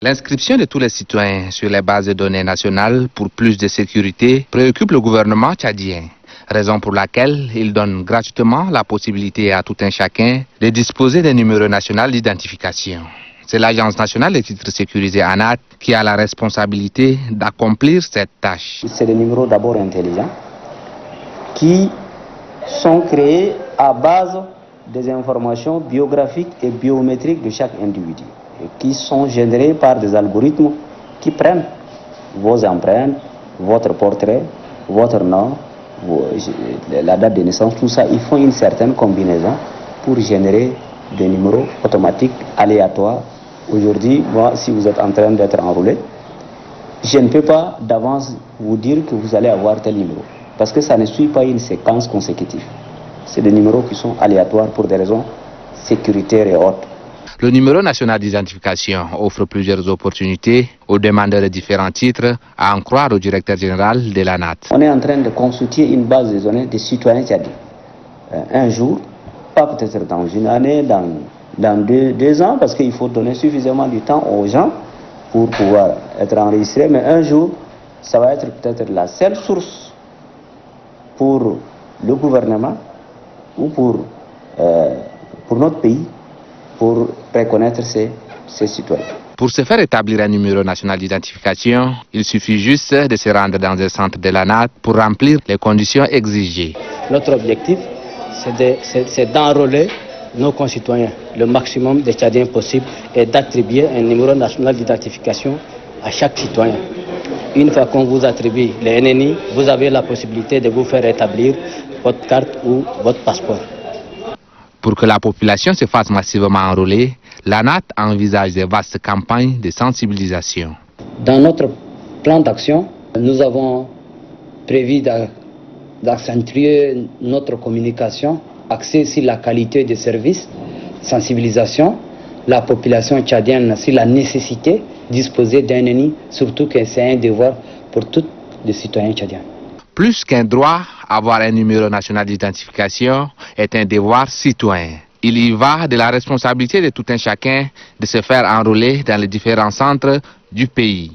L'inscription de tous les citoyens sur les bases de données nationales pour plus de sécurité préoccupe le gouvernement tchadien, raison pour laquelle il donne gratuitement la possibilité à tout un chacun de disposer d'un numéro national d'identification. C'est l'Agence nationale des titres sécurisés ANAT qui a la responsabilité d'accomplir cette tâche. C'est des numéros d'abord intelligents qui sont créés à base des informations biographiques et biométriques de chaque individu et qui sont générés par des algorithmes qui prennent vos empreintes, votre portrait, votre nom, la date de naissance, tout ça. Ils font une certaine combinaison pour générer des numéros automatiques aléatoires. Aujourd'hui, moi, si vous êtes en train d'être enrôlé, je ne peux pas d'avance vous dire que vous allez avoir tel numéro parce que ça ne suit pas une séquence consécutive. C'est des numéros qui sont aléatoires pour des raisons sécuritaires et autres. Le numéro national d'identification offre plusieurs opportunités aux demandeurs de différents titres, à en croire au directeur général de l'ANAT. On est en train de constituer une base de données des citoyens tchadiens. Un jour, pas peut-être dans une année, dans deux ans, parce qu'il faut donner suffisamment de temps aux gens pour pouvoir être enregistrés, mais un jour, ça va être peut-être la seule source pour le gouvernement ou pour notre pays pour reconnaître ses citoyens. Pour se faire établir un numéro national d'identification, il suffit juste de se rendre dans un centre de l'ANAT pour remplir les conditions exigées. Notre objectif, c'est d'enrôler nos concitoyens, le maximum de Tchadiens possible, et d'attribuer un numéro national d'identification à chaque citoyen. Une fois qu'on vous attribue les NNI, vous avez la possibilité de vous faire établir votre carte ou votre passeport. Pour que la population se fasse massivement enrôler, l'ANAT envisage de vastes campagnes de sensibilisation. Dans notre plan d'action, nous avons prévu d'accentuer notre communication, axée sur la qualité des services, sensibilisation, la population tchadienne sur la nécessité de disposer d'un NNI, surtout que c'est un devoir pour tous les citoyens tchadiens. Plus qu'un droit, avoir un numéro national d'identification est un devoir citoyen. Il y va de la responsabilité de tout un chacun de se faire enrôler dans les différents centres du pays.